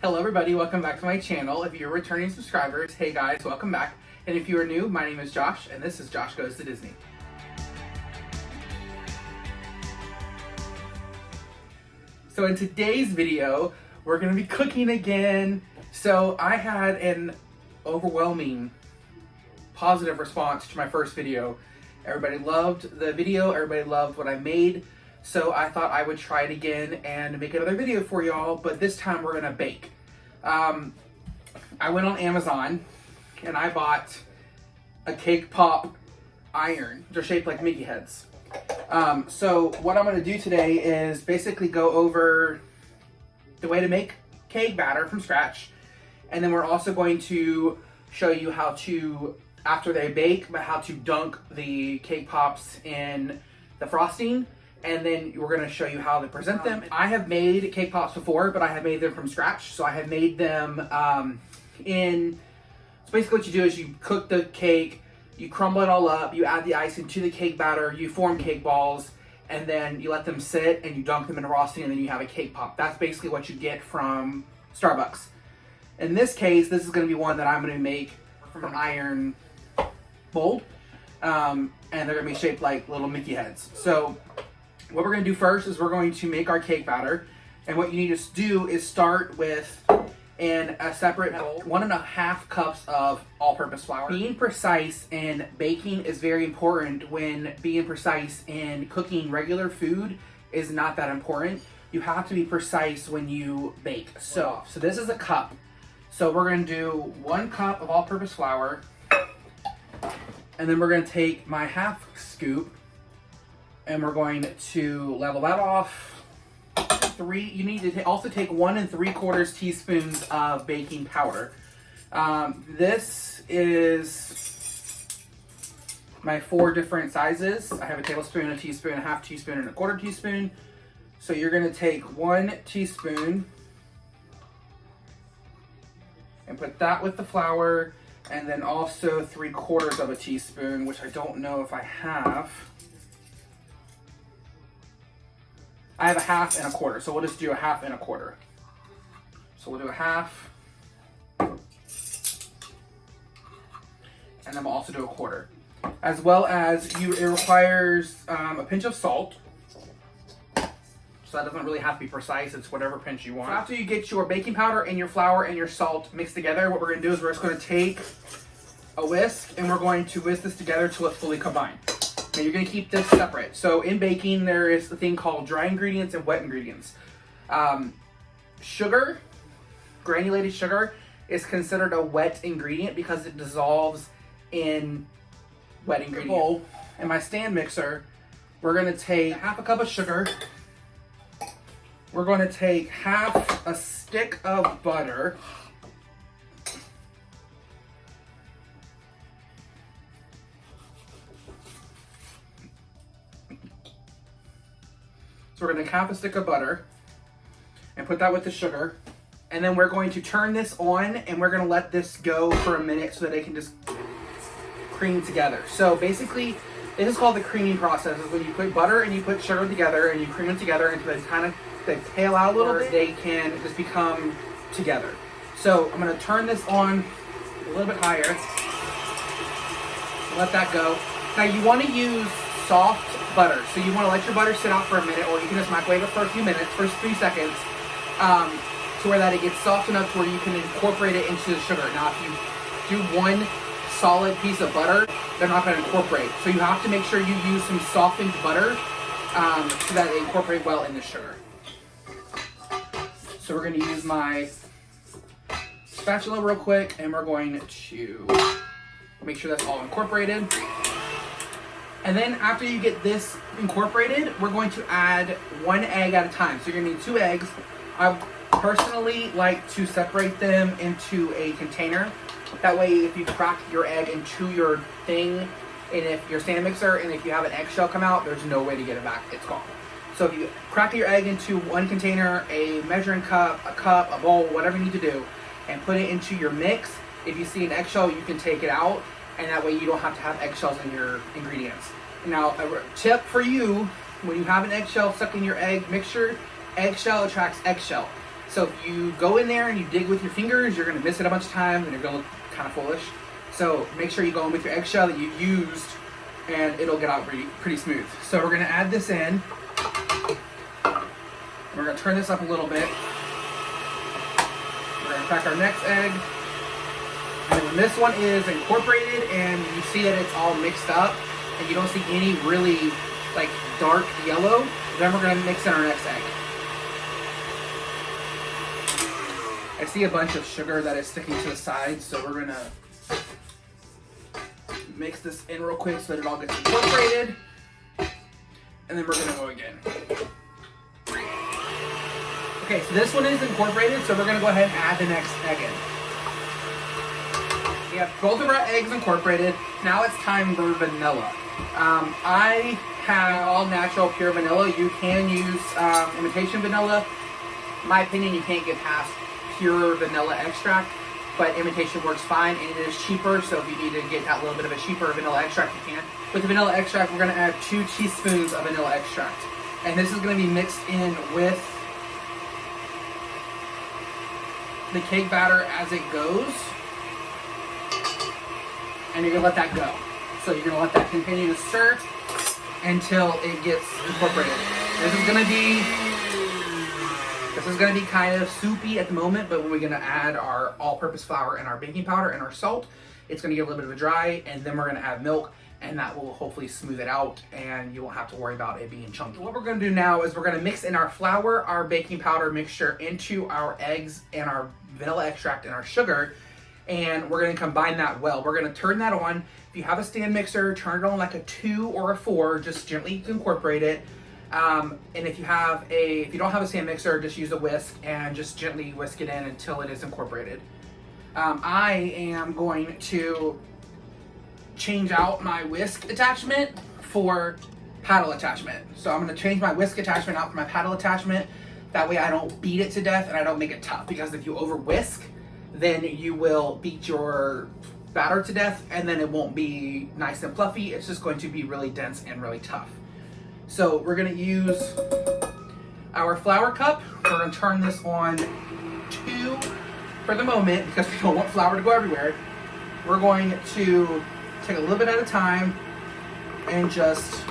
Hello everybody, welcome back to my channel. If you're returning subscribers, hey guys, welcome back. And if you are new, my name is Josh, and this is Josh Goes to Disney. So in today's video, we're going to be cooking again. So I had an overwhelming positive response to my first video. Everybody loved the video, everybody loved what I made. So I thought I would try it again and make another video for y'all, but this time we're gonna bake. I went on Amazon and I bought a cake pop iron. They're shaped like Mickey heads. So what I'm gonna do today is basically go over the way to make cake batter from scratch. And then we're also going to show you how to, after they bake, but how to dunk the cake pops in the frosting. And then we're going to show you how to present them. I have made cake pops before, but I have made them from scratch. So I have made them so basically what you do is you cook the cake, you crumble it all up, you add the icing to the cake batter, you form cake balls, and then you let them sit and you dunk them in frosting, and then you have a cake pop. That's basically what you get from Starbucks. In this case, this is going to be one that I'm going to make from an iron mold, and they're going to be shaped like little Mickey heads. So what we're going to do first is we're going to make our cake batter, and what you need to do is start with in a separate bowl 1.5 cups of all-purpose flour. Being precise in baking is very important when being precise in cooking regular food is not that important. You have to be precise when you bake. So this is a cup. So we're going to do 1 cup of all-purpose flour, and then we're going to take my 1/2 scoop and we're going to level that off. You need to also take 1 3/4 teaspoons of baking powder. This is my 4 different sizes. I have a tablespoon, a teaspoon, a 1/2 teaspoon, and a 1/4 teaspoon. So you're going to take 1 teaspoon and put that with the flour, and then also 3/4 of a teaspoon, which I don't know if I have. I have a 1/2 and a 1/4, so we'll just do a 1/2 and a 1/4. So we'll do a 1/2, and then we'll also do a 1/4. As well as it requires a pinch of salt. So that doesn't really have to be precise, it's whatever pinch you want. So after you get your baking powder and your flour and your salt mixed together, what we're going to do is we're just going to take a whisk and we're going to whisk this together till it's fully combined. Now you're going to keep this separate. So in baking, there is a thing called dry ingredients and wet ingredients. Sugar, granulated sugar, is considered a wet ingredient because it dissolves in wet ingredients. In my stand mixer, we're going to take 1/2 cup of sugar. We're going to take 1/2 stick of butter. So we're going to take 1/2 stick of butter and put that with the sugar. And then we're going to turn this on and we're going to let this go for a minute so that it can just cream together. So basically, this is called the creaming process. Is when you put butter and you put sugar together and you cream them together until they tail out a little bit, they can just become together. So I'm going to turn this on a little bit higher. Let that go. Now you want to use soft butter. So you want to let your butter sit out for a minute, or you can just microwave it for a few minutes, first 3 seconds, to where that it gets soft enough to where you can incorporate it into the sugar. Now if you do one solid piece of butter, they're not going to incorporate. So you have to make sure you use some softened butter so that they incorporate well in the sugar. So we're going to use my spatula real quick, and we're going to make sure that's all incorporated. And then after you get this incorporated, we're going to add 1 egg at a time. So you're going to need 2 eggs. I personally like to separate them into a container. That way, if you crack your egg into your thing, and if your stand mixer, and if you have an eggshell come out, there's no way to get it back. It's gone. So if you crack your egg into one container, a measuring cup, a bowl, whatever you need to do, and put it into your mix, if you see an eggshell, you can take it out, and that way you don't have to have eggshells in your ingredients. Now, a tip for you, when you have an eggshell stuck in your egg mixture, eggshell attracts eggshell. So if you go in there and you dig with your fingers, you're gonna miss it a bunch of times and you're gonna look kind of foolish. So make sure you go in with your eggshell that you used and it'll get out pretty smooth. So we're gonna add this in. We're gonna turn this up a little bit. We're gonna crack our next egg. And when this one is incorporated and you see that it's all mixed up and you don't see any really like dark yellow, then we're gonna mix in our next egg. I see a bunch of sugar that is sticking to the sides, so we're gonna mix this in real quick so that it all gets incorporated. And then we're gonna go again. Okay, so this one is incorporated, so we're gonna go ahead and add the next egg in. We have both of our eggs incorporated. Now it's time for vanilla. I have all natural pure vanilla. You can use imitation vanilla. In my opinion, you can't get past pure vanilla extract, but imitation works fine and it is cheaper, so if you need to get that little bit of a cheaper vanilla extract, you can. With the vanilla extract, we're gonna add 2 teaspoons of vanilla extract. And this is gonna be mixed in with the cake batter as it goes. And you're gonna let that go. So you're gonna let that continue to stir until it gets incorporated. This is gonna be kind of soupy at the moment, but when we're gonna add our all-purpose flour and our baking powder and our salt, it's gonna get a little bit of a dry, and then we're gonna add milk, and that will hopefully smooth it out, and you won't have to worry about it being chunky. What we're gonna do now is we're gonna mix in our flour, our baking powder mixture into our eggs and our vanilla extract and our sugar, and we're gonna combine that well. We're gonna turn that on. If you have a stand mixer, turn it on like a 2 or a 4, just gently incorporate it. And if you don't have a stand mixer, just use a whisk and just gently whisk it in until it is incorporated. I am going to change out my whisk attachment for paddle attachment. So I'm going to change my whisk attachment out for my paddle attachment. That way I don't beat it to death and I don't make it tough, because if you over whisk, then you will beat your batter to death and then it won't be nice and fluffy. It's just going to be really dense and really tough. So we're gonna use our flour cup. We're gonna turn this on 2 for the moment because we don't want flour to go everywhere. We're going to take a little bit at a time and just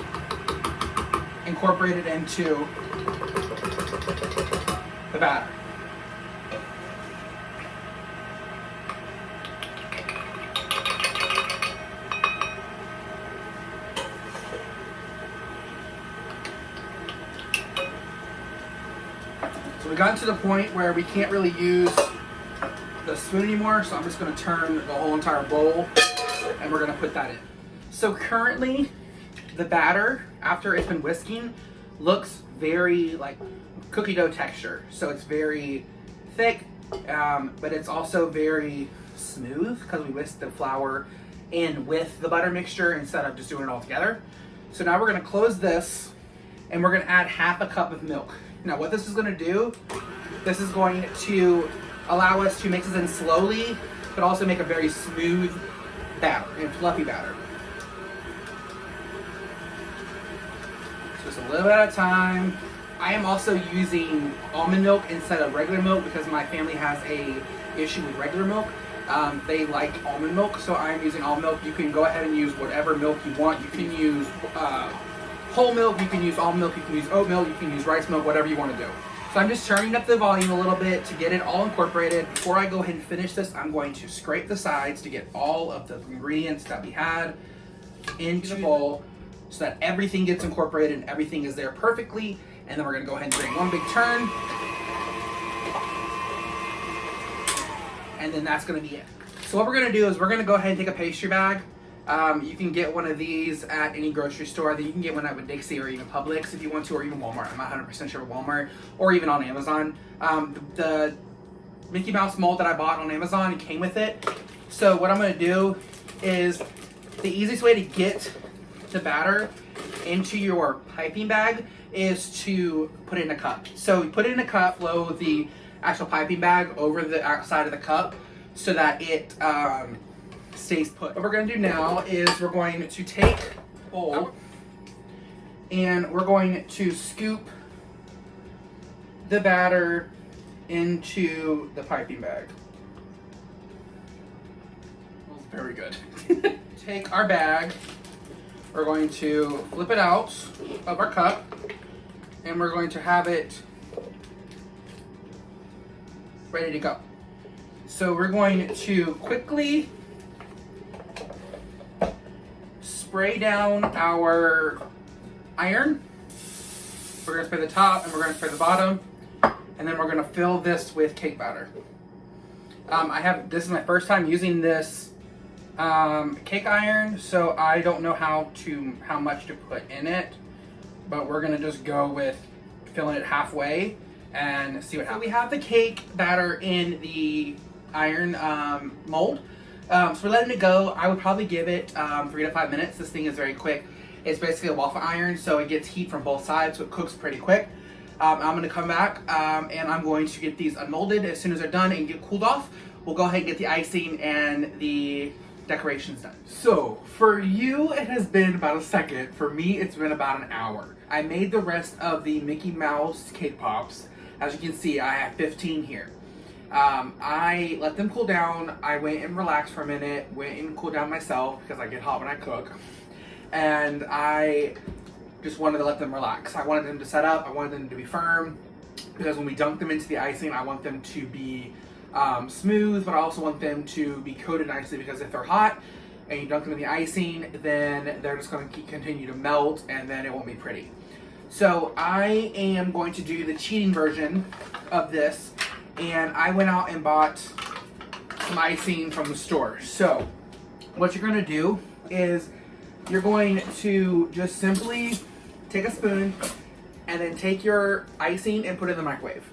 incorporate it into the batter. So we got to the point where we can't really use the spoon anymore, so I'm just going to turn the whole entire bowl and we're going to put that in. So currently the batter, after it's been whisking, looks very like cookie dough texture. So it's very thick, but it's also very smooth because we whisked the flour in with the butter mixture instead of just doing it all together. So now we're going to close this and we're going to add 1/2 cup of milk. Now what this is going to do, this is going to allow us to mix this in slowly, but also make a very smooth batter and fluffy batter. Just a little bit at a time. I am also using almond milk instead of regular milk because my family has a issue with regular milk. They like almond milk, so I'm using almond milk. You can go ahead and use whatever milk you want. You can use whole milk, you can use almond milk, you can use oat milk, you can use rice milk, whatever you want to do. So I'm just turning up the volume a little bit to get it all incorporated. Before I go ahead and finish this, I'm going to scrape the sides to get all of the ingredients that we had into the bowl so that everything gets incorporated and everything is there perfectly. And then we're going to go ahead and give it one big turn. And then that's going to be it. So what we're going to do is we're going to go ahead and take a pastry bag. You can get one of these at any grocery store. You can get one at Dixie or even Publix if you want to, or even Walmart. I'm not 100% sure Walmart, or even on Amazon. The Mickey Mouse mold that I bought on Amazon, it came with it. So what I'm going to do is, the easiest way to get the batter into your piping bag is to put it in a cup. So you put it in a cup, blow the actual piping bag over the outside of the cup so that it stays put. What we're going to do now is we're going to take a bowl and we're going to scoop the batter into the piping bag. Very good. Take our bag, we're going to flip it out of our cup, and we're going to have it ready to go. So we're going to quickly spray down our iron. We're going to spray the top and we're going to spray the bottom, and then we're going to fill this with cake batter. This is my first time using this cake iron, so I don't know how much to put in it, but we're gonna just go with filling it halfway and see what happens. So we have the cake batter in the iron mold, so we're letting it go. I would probably give it 3 to 5 minutes. This thing is very quick. It's basically a waffle iron, so it gets heat from both sides, so it cooks pretty quick. I'm gonna come back and I'm going to get these unmolded. As soon as they're done and get cooled off, we'll go ahead and get the icing and the decorations done. So for you it has been about a second. For me it's been about an hour. I made the rest of the Mickey Mouse cake pops. As you can see, I have 15 here. I let them cool down. I went and relaxed for a minute, went and cooled down myself because I get hot when I cook, and I just wanted to let them relax. I wanted them to set up, I wanted them to be firm, because when we dunk them into the icing, I want them to be smooth, but I also want them to be coated nicely, because if they're hot and you dunk them in the icing, then they're just going to continue to melt and then it won't be pretty. So I am going to do the cheating version of this, and I went out and bought some icing from the store. So what you're going to do is you're going to just simply take a spoon and then take your icing and put it in the microwave.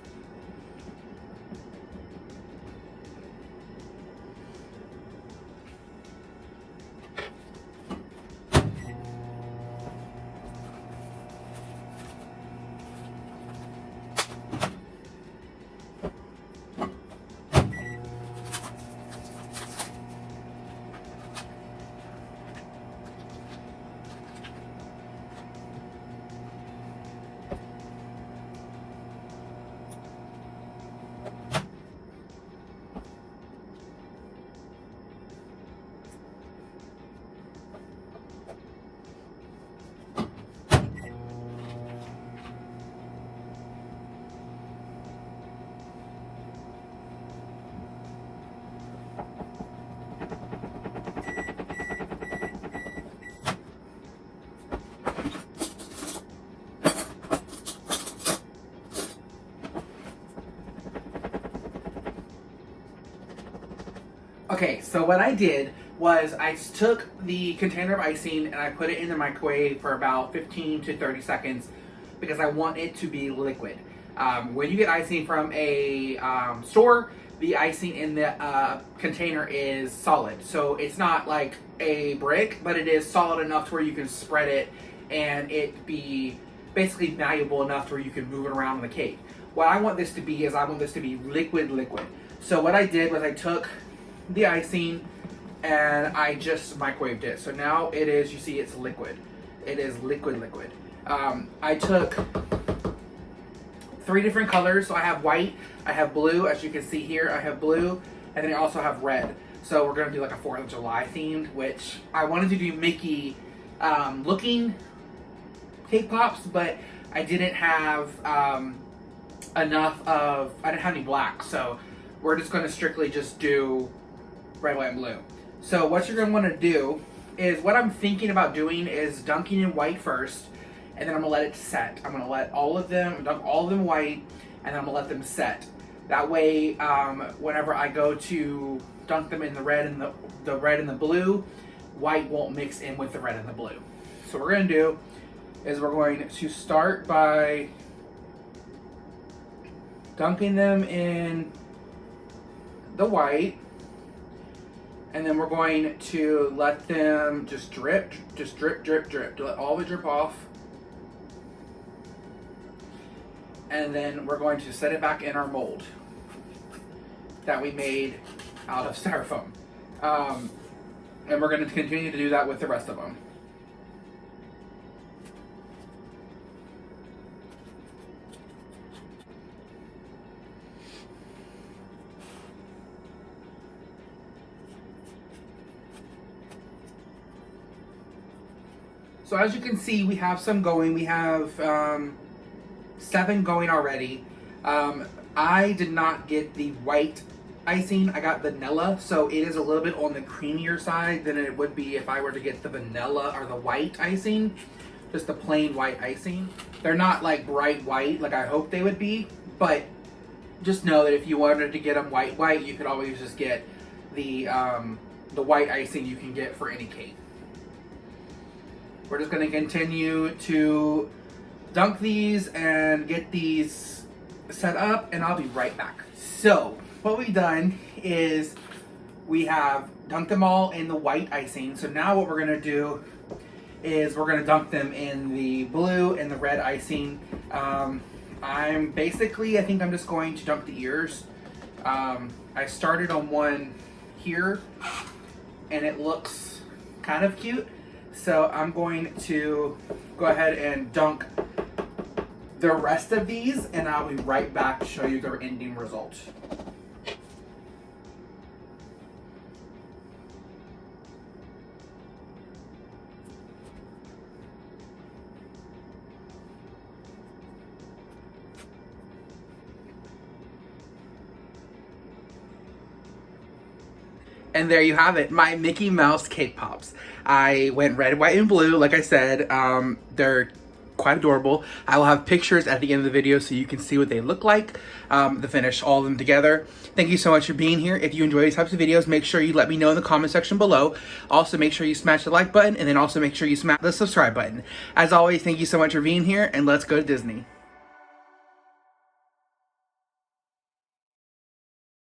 Okay, so what I did was I took the container of icing and I put it in the microwave for about 15 to 30 seconds because I want it to be liquid. When you get icing from a store, the icing in the container is solid. So it's not like a brick, but it is solid enough to where you can spread it and it be basically malleable enough to where you can move it around on the cake. What I want this to be is I want this to be liquid. So what I did was I took the icing and I just microwaved it. So now it is, you see it's liquid. It is liquid. I took 3 different colors. So I have white, I have blue, as you can see here, I have blue, and then I also have red. So we're gonna do like a 4th of July themed, which I wanted to do Mickey looking cake pops, but I didn't have I didn't have any black. So we're just gonna strictly just do red, white, and blue. So what you're gonna wanna do is, what I'm thinking about doing is dunking in white first, and then I'm gonna let it set. I'm gonna let dunk all of them white, and then I'm gonna let them set. That way, whenever I go to dunk them in the red and the red and the blue, white won't mix in with the red and the blue. So what we're gonna do is we're going to start by dunking them in the white, and then we're going to let them just drip, to let all the drip off. And then we're going to set it back in our mold that we made out of styrofoam. And we're going to continue to do that with the rest of them. So as you can see, we have some going. We have 7 going already. I did not get the white icing. I got vanilla, so it is a little bit on the creamier side than it would be if I were to get the vanilla or the white icing. Just the plain white icing. They're not like bright white like I hope they would be, but just know that if you wanted to get them white, you could always just get the white icing you can get for any cake. We're just going to continue to dunk these and get these set up, and I'll be right back. So what we've done is we have dunked them all in the white icing. So now what we're going to do is we're going to dunk them in the blue and the red icing. I think I'm just going to dunk the ears. I started on one here and it looks kind of cute. So I'm going to go ahead and dunk the rest of these, and I'll be right back to show you their ending result. And there you have it, my Mickey Mouse cake pops. I went red, white, and blue, like I said. They're quite adorable. I will have pictures at the end of the video so you can see what they look like, the finish, all of them together. Thank you so much for being here. If you enjoy these types of videos, make sure you let me know in the comment section below. Also, make sure you smash the like button, and then also make sure you smash the subscribe button. As always, thank you so much for being here, and let's go to Disney.